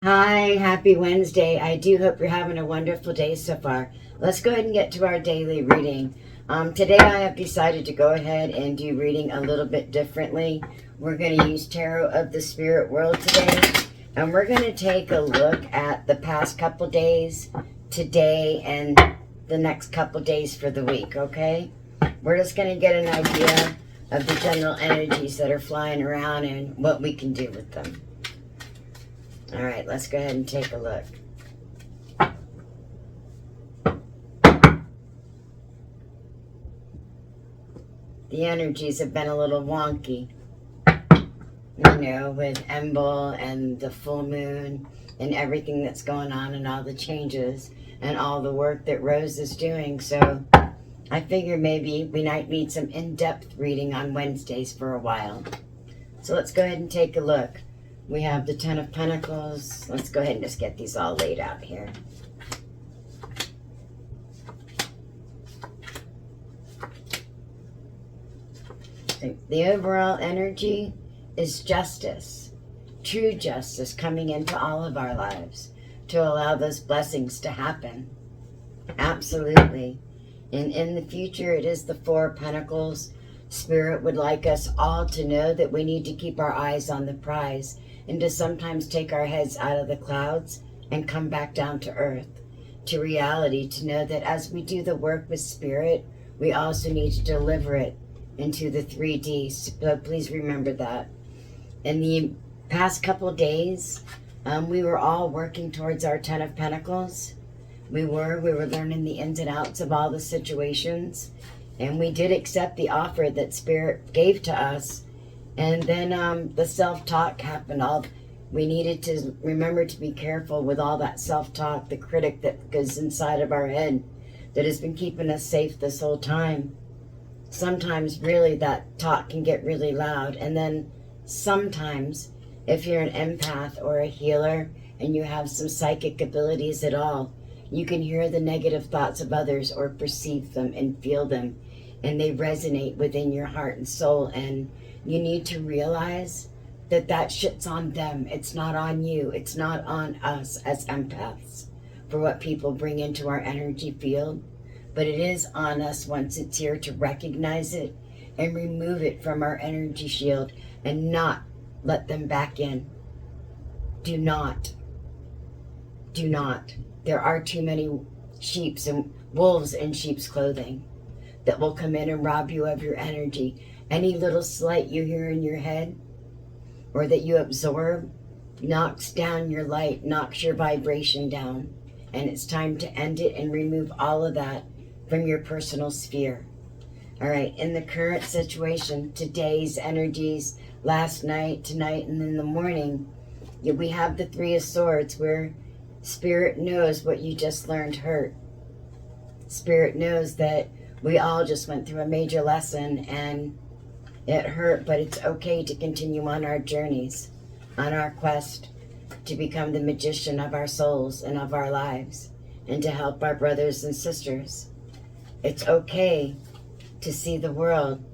Hi, happy Wednesday. I do hope you're having a wonderful day so far. Let's go ahead and get to our daily reading. Today I have decided to go ahead and do reading a little bit differently. We're going to use Tarot of the Spirit World today, and we're going to take a look at the past couple days, today, and the next couple days for the week, okay? We're just going to get an idea of the general energies that are flying around and what we can do with them. All right, let's go ahead and take a look. The energies have been a little wonky, with Embl and the full moon and everything that's going on and all the changes and all the work that Rose is doing. So I figure maybe we might need some in-depth reading on Wednesdays for a while. So let's go ahead and take a look. We have the Ten of Pentacles. Let's go ahead and just get these all laid out here. The overall energy is justice, true justice coming into all of our lives to allow those blessings to happen. Absolutely. And in the future, it is the Four of Pentacles. Spirit would like us all to know that we need to keep our eyes on the prize and to sometimes take our heads out of the clouds and come back down to earth, to reality, to know that as we do the work with Spirit, we also need to deliver it into the 3D. So please remember that. In the past couple days, we were all working towards our Ten of Pentacles. We were learning the ins and outs of all the situations, and we did accept the offer that Spirit gave to us. And then the self-talk happened. We needed to remember to be careful with all that self-talk, the critic that goes inside of our head that has been keeping us safe this whole time. Sometimes really that talk can get really loud. And then sometimes if you're an empath or a healer and you have some psychic abilities at all, you can hear the negative thoughts of others or perceive them and feel them, and they resonate within your heart and soul. And you need to realize that that shit's on them. It's not on you. It's not on us as empaths for what people bring into our energy field. But it is on us once it's here to recognize it and remove it from our energy shield and not let them back in. Do not. Do not. There are too many sheeps and wolves in sheep's clothing that will come in and rob you of your energy. Any little slight you hear in your head or that you absorb knocks down your light, knocks your vibration down. And it's time to end it and remove all of that from your personal sphere. All right, in the current situation, today's energies, last night, tonight, and in the morning, we have the Three of Swords where Spirit knows what you just learned hurt. Spirit knows that we all just went through a major lesson and it hurt, but it's okay to continue on our journeys, on our quest to become the magician of our souls and of our lives and to help our brothers and sisters. It's okay to see the world,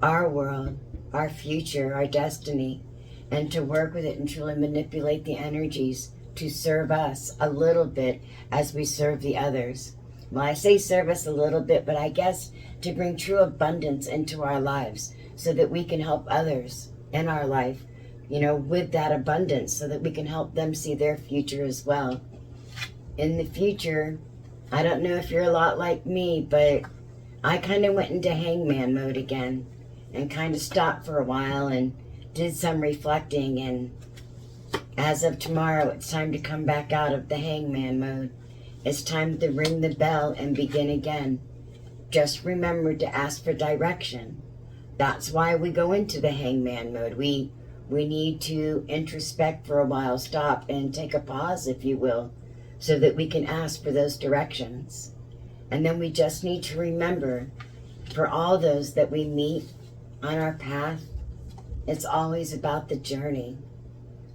our future, our destiny, and to work with it and truly manipulate the energies to serve us a little bit as we serve the others. Well, I say serve us a little bit, but I guess to bring true abundance into our lives so that we can help others in our life, with that abundance so that we can help them see their future as well. In the future, I don't know if you're a lot like me, but I kind of went into hangman mode again and kind of stopped for a while and did some reflecting. And as of tomorrow, it's time to come back out of the hangman mode. It's time to ring the bell and begin again. Just remember to ask for direction. That's why we go into the hangman mode. We need to introspect for a while, stop and take a pause, if you will, so that we can ask for those directions. And then we just need to remember, for all those that we meet on our path, it's always about the journey,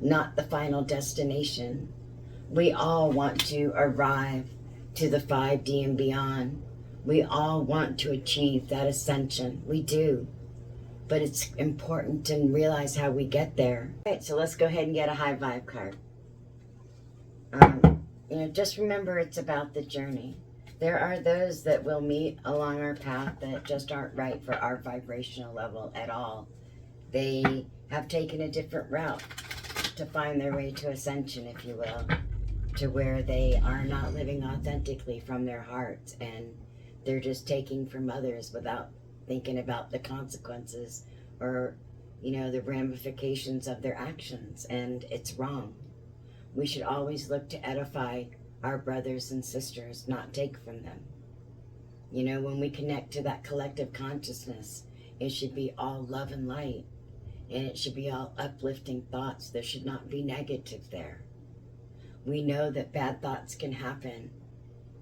not the final destination. We all want to arrive to the 5D and beyond. We all want to achieve that ascension. We do. But it's important to realize how we get there. All right, so let's go ahead and get a high vibe card. know, just remember it's about the journey. There are those that we'll meet along our path that just aren't right for our vibrational level at all. They have taken a different route to find their way to ascension, if you will, to where they are not living authentically from their hearts, and they're just taking from others without thinking about the consequences or, you know, the ramifications of their actions, and it's wrong. We should always look to edify our brothers and sisters, not take from them. You know, when we connect to that collective consciousness, it should be all love and light, and it should be all uplifting thoughts. There should not be negative there. We know that bad thoughts can happen,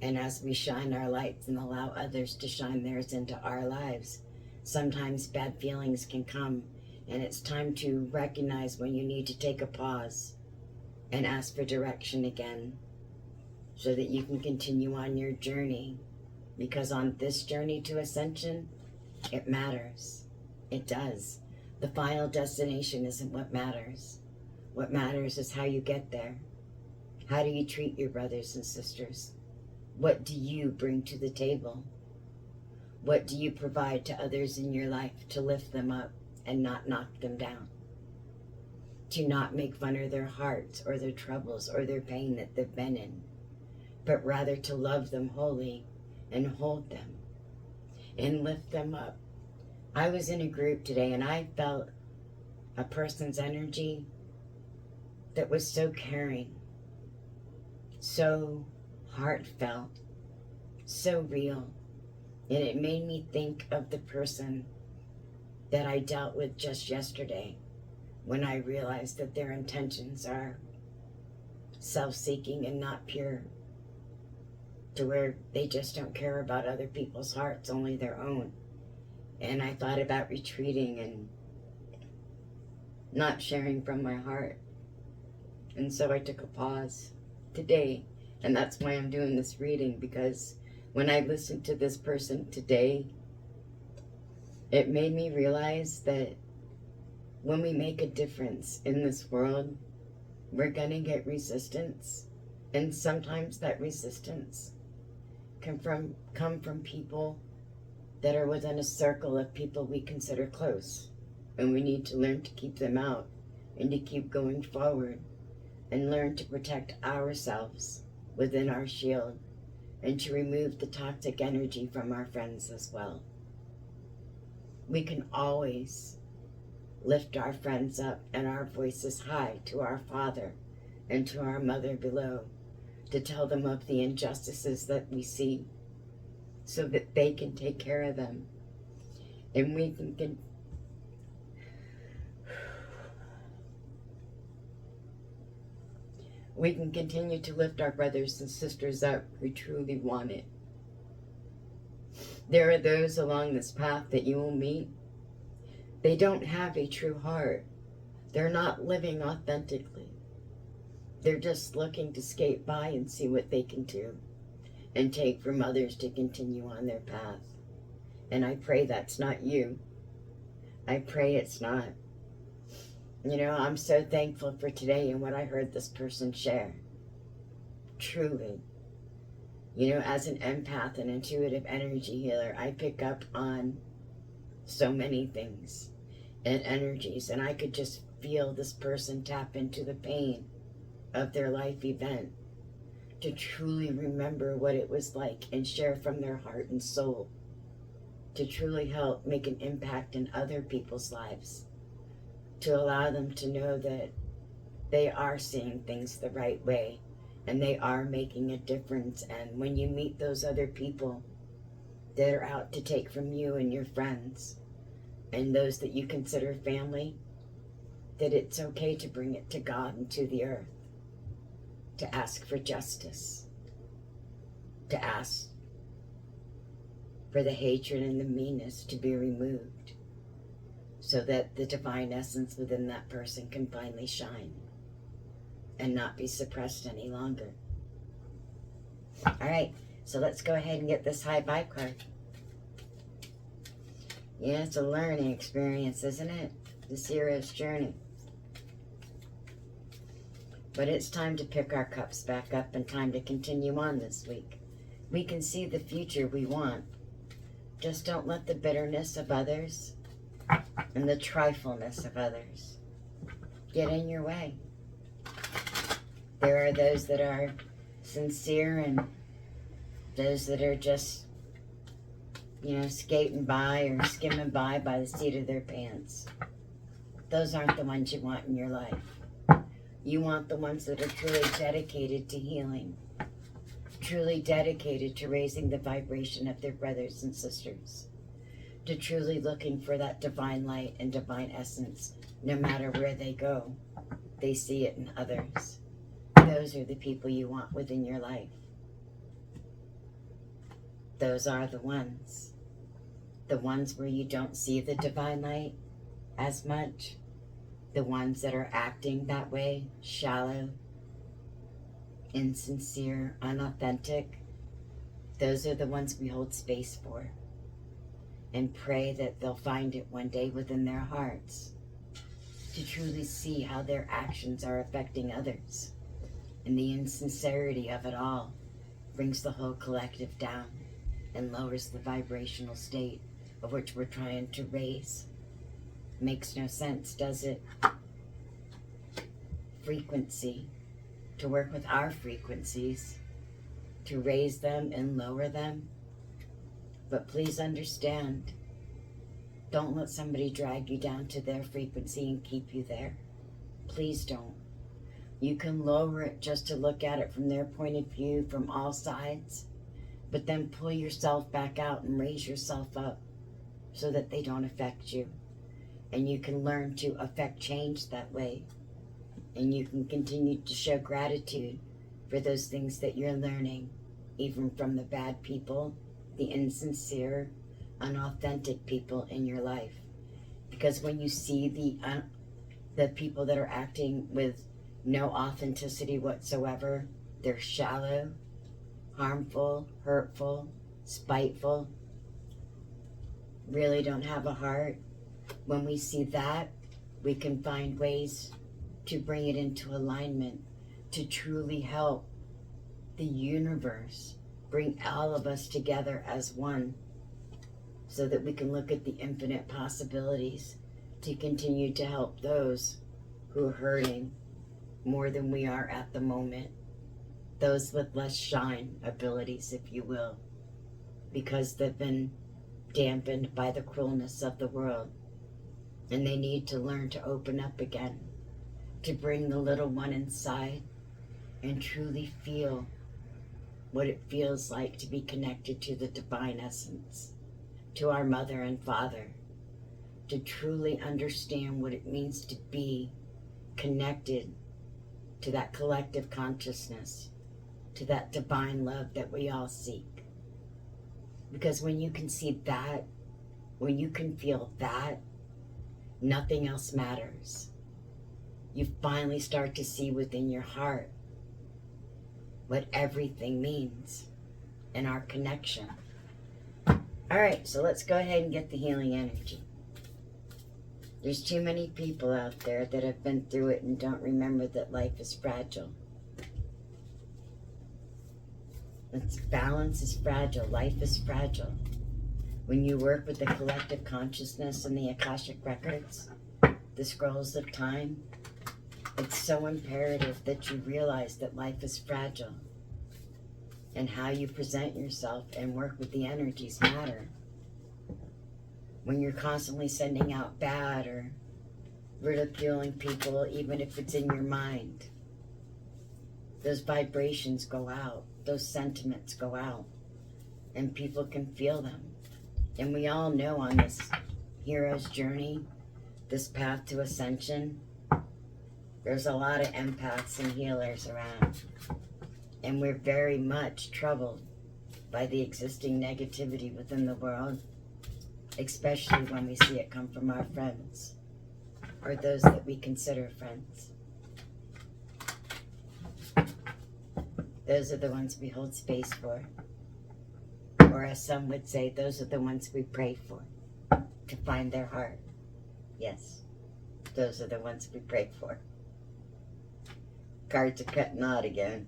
and as we shine our lights and allow others to shine theirs into our lives, sometimes bad feelings can come, and it's time to recognize when you need to take a pause and ask for direction again, so that you can continue on your journey. Because on this journey to ascension, it matters. It does. The final destination isn't what matters. What matters is how you get there. How do you treat your brothers and sisters? What do you bring to the table? What do you provide to others in your life to lift them up and not knock them down? To not make fun of their hearts or their troubles or their pain that they've been in, but rather to love them wholly and hold them and lift them up. I was in a group today and I felt a person's energy that was so caring, so heartfelt, so real. And it made me think of the person that I dealt with just yesterday, when I realized that their intentions are self-seeking and not pure, to where they just don't care about other people's hearts, only their own. And I thought about retreating and not sharing from my heart. And so I took a pause today, and that's why I'm doing this reading, because when I listened to this person today, it made me realize that when we make a difference in this world, we're gonna get resistance. And sometimes that resistance can come from people that are within a circle of people we consider close. And we need to learn to keep them out and to keep going forward and learn to protect ourselves within our shield and to remove the toxic energy from our friends as well. We can always lift our friends up and our voices high to our Father and to our Mother below, to tell them of the injustices that we see, so that they can take care of them. And we can continue to lift our brothers and sisters up who truly want it. There are those along this path that you will meet. They don't have a true heart. They're not living authentically. They're just looking to skate by and see what they can do and take from others to continue on their path. And I pray that's not you. I pray it's not. You know, I'm so thankful for today and what I heard this person share. Truly. You know, as an empath and intuitive energy healer, I pick up on so many things and energies, and I could just feel this person tap into the pain of their life event to truly remember what it was like and share from their heart and soul, to truly help make an impact in other people's lives, to allow them to know that they are seeing things the right way and they are making a difference. And when you meet those other people that are out to take from you and your friends and those that you consider family, that it's okay to bring it to God and to the earth, to ask for justice, to ask for the hatred and the meanness to be removed, so that the divine essence within that person can finally shine and not be suppressed any longer. All right, so let's go ahead and get this high vibe card. Yeah, it's a learning experience, isn't it? This hero's journey. But it's time to pick our cups back up and time to continue on this week. We can see the future we want. Just don't let the bitterness of others and the trifleness of others get in your way. There are those that are sincere and those that are just, skating by or skimming by the seat of their pants. Those aren't the ones you want in your life. You want the ones that are truly dedicated to healing, truly dedicated to raising the vibration of their brothers and sisters, to truly looking for that divine light and divine essence. No matter where they go, they see it in others. Those are the people you want within your life. Those are the ones where you don't see the divine light as much, the ones that are acting that way, shallow, insincere, unauthentic. Those are the ones we hold space for and pray that they'll find it one day within their hearts to truly see how their actions are affecting others. And the insincerity of it all brings the whole collective down and lowers the vibrational state of which we're trying to raise. Makes no sense, does it? Frequency, to work with our frequencies, to raise them and lower them. But please understand, don't let somebody drag you down to their frequency and keep you there. Please don't. You can lower it just to look at it from their point of view from all sides, but then pull yourself back out and raise yourself up so that they don't affect you. And you can learn to affect change that way. And you can continue to show gratitude for those things that you're learning, even from the bad people, the insincere, unauthentic people in your life. Because when you see the people that are acting with no authenticity whatsoever, they're shallow, harmful, hurtful, spiteful, really don't have a heart. When we see that, we can find ways to bring it into alignment, to truly help the universe bring all of us together as one, so that we can look at the infinite possibilities to continue to help those who are hurting more than we are at the moment, those with less shine abilities, if you will, because they've been dampened by the cruelness of the world, and they need to learn to open up again, to bring the little one inside and truly feel what it feels like to be connected to the divine essence, to our mother and father, to truly understand what it means to be connected to that collective consciousness, to that divine love that we all seek. Because when you can see that, when you can feel that, nothing else matters. You finally start to see within your heart what everything means in our connection. All right, so let's go ahead and get the healing energy. There's too many people out there that have been through it and don't remember that life is fragile. Its balance is fragile. Life is fragile. When you work with the collective consciousness and the Akashic records, the scrolls of time, it's so imperative that you realize that life is fragile, and how you present yourself and work with the energies matter. When you're constantly sending out bad or ridiculing people, even if it's in your mind, those vibrations go out, those sentiments go out, and people can feel them. And we all know on this hero's journey, this path to ascension, there's a lot of empaths and healers around. And we're very much troubled by the existing negativity within the world, especially when we see it come from our friends, or those that we consider friends. Those are the ones we hold space for. Or as some would say, those are the ones we pray for, to find their heart. Yes, those are the ones we pray for. cards are cutting out again.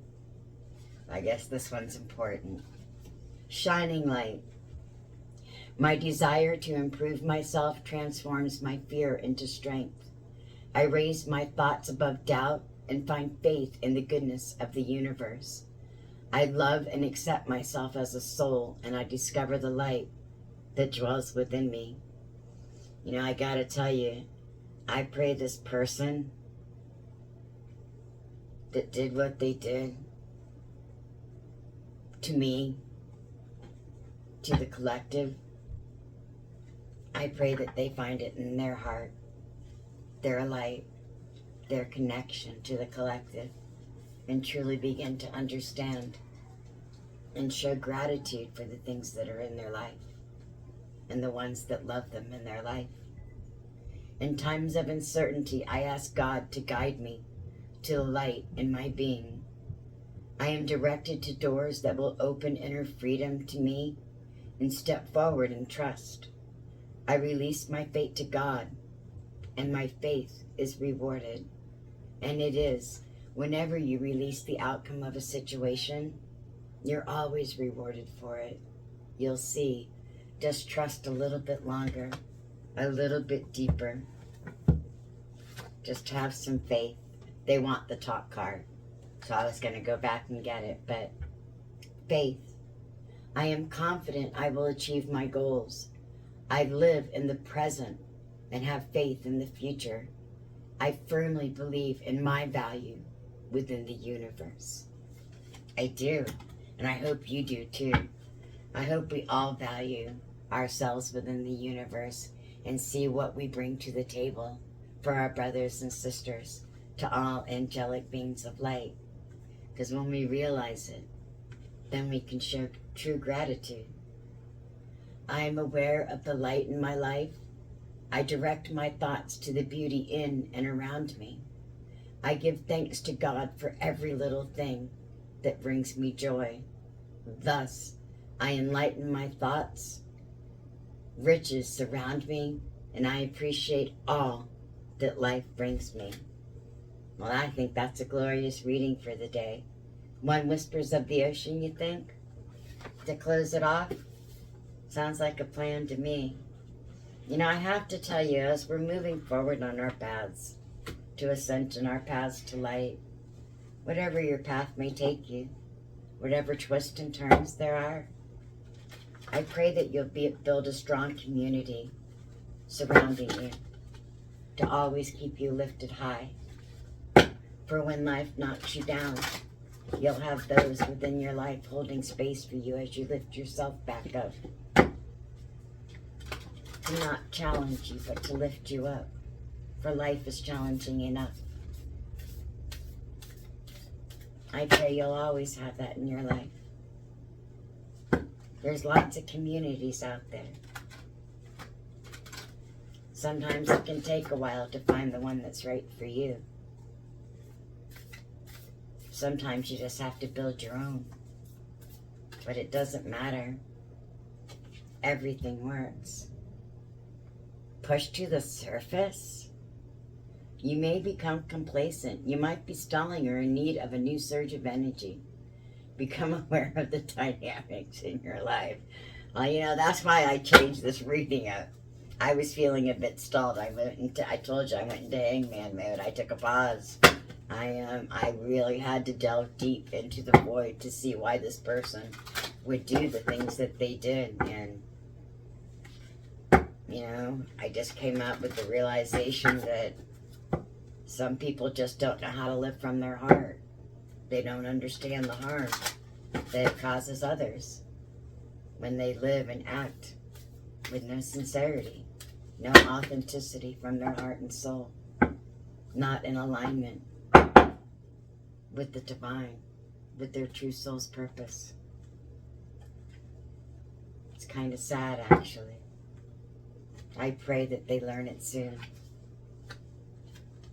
I guess this one's important. Shining light. My desire to improve myself transforms my fear into strength. I raise my thoughts above doubt and find faith in the goodness of the universe. I love and accept myself as a soul, and I discover the light that dwells within me. You know, I gotta tell you, I pray this person that did what they did to me, to the collective, I pray that they find it in their heart, their light, their connection to the collective, and truly begin to understand and show gratitude for the things that are in their life and the ones that love them in their life. In times of uncertainty, I ask God to guide me to the light in my being. I am directed to doors that will open inner freedom to me and step forward in trust. I release my fate to God, and my faith is rewarded. And it is. Whenever you release the outcome of a situation, you're always rewarded for it. You'll see. Just trust a little bit longer, a little bit deeper. Just have some faith. They want the top card, so I was going to go back and get it, but faith. I am confident I will achieve my goals. I live in the present and have faith in the future. I firmly believe in my value within the universe. I do, and I hope you do too. I hope we all value ourselves within the universe and see what we bring to the table for our brothers and sisters, to all angelic beings of light. Because when we realize it, then we can show true gratitude. I am aware of the light in my life. I direct my thoughts to the beauty in and around me. I give thanks to God for every little thing that brings me joy. Thus, I enlighten my thoughts. Riches surround me, and I appreciate all that life brings me. Well, I think that's a glorious reading for the day. One whispers of the ocean, you think? To close it off? Sounds like a plan to me. You know, I have to tell you, as we're moving forward on our paths to ascension, our paths to light, whatever your path may take you, whatever twists and turns there are, I pray that you'll build a strong community surrounding you to always keep you lifted high. For when life knocks you down, you'll have those within your life holding space for you as you lift yourself back up. To not challenge you, but to lift you up. For life is challenging enough. I pray you'll always have that in your life. There's lots of communities out there. Sometimes it can take a while to find the one that's right for you. Sometimes you just have to build your own. But it doesn't matter. Everything works. Push to the surface. You may become complacent. You might be stalling or in need of a new surge of energy. Become aware of the dynamics in your life. Well, you know, that's why I changed this reading up. I was feeling a bit stalled. I told you I went into hangman mode. I took a pause. I really had to delve deep into the void to see why this person would do the things that they did. And, you know, I just came out with the realization that some people just don't know how to live from their heart. They don't understand the harm that it causes others when they live and act with no sincerity, no authenticity from their heart and soul, not in alignment with the divine, with their true soul's purpose. It's kind of sad, actually. I pray that they learn it soon.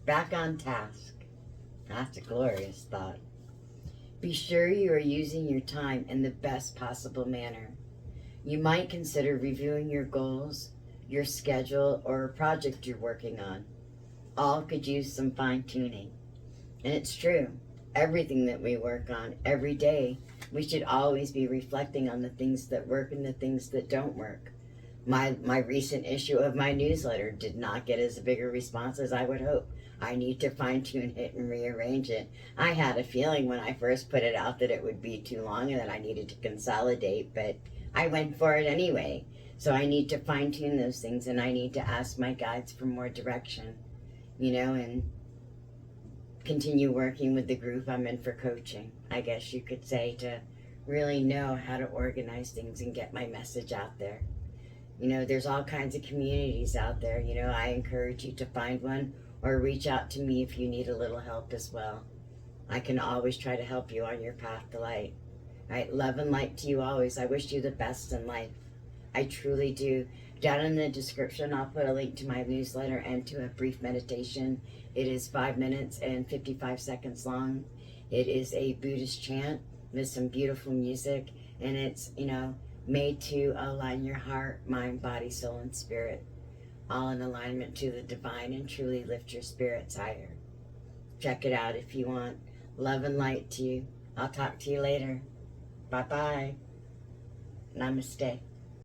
Back on task. That's a glorious thought. Be sure you are using your time in the best possible manner. You might consider reviewing your goals, your schedule, or a project you're working on. All could use some fine-tuning. And it's true. everything that we work on every day, we should always be reflecting on the things that work and the things that don't work. My recent issue of my newsletter did not get as big a response as I would hope. I need to fine tune it and rearrange it. I had a feeling when I first put it out that it would be too long and that I needed to consolidate, but I went for it anyway. So I need to fine tune those things, and I need to ask my guides for more direction, and continue working with the group I'm in for coaching, I guess you could say, to really know how to organize things and get my message out there. There's all kinds of communities out there. I encourage you to find one or reach out to me if you need a little help as well. I can always try to help you on your path to light. All right, love and light to you always. I wish you the best in life. I truly do. Down in the description, I'll put a link to my newsletter and to a brief meditation. It is 5 minutes and 55 seconds long. It is a Buddhist chant with some beautiful music, and it's, made to align your heart, mind, body, soul, and spirit, all in alignment to the divine, and truly lift your spirits higher. Check it out if you want. Love and light to you. I'll talk to you later. Bye-bye. Namaste.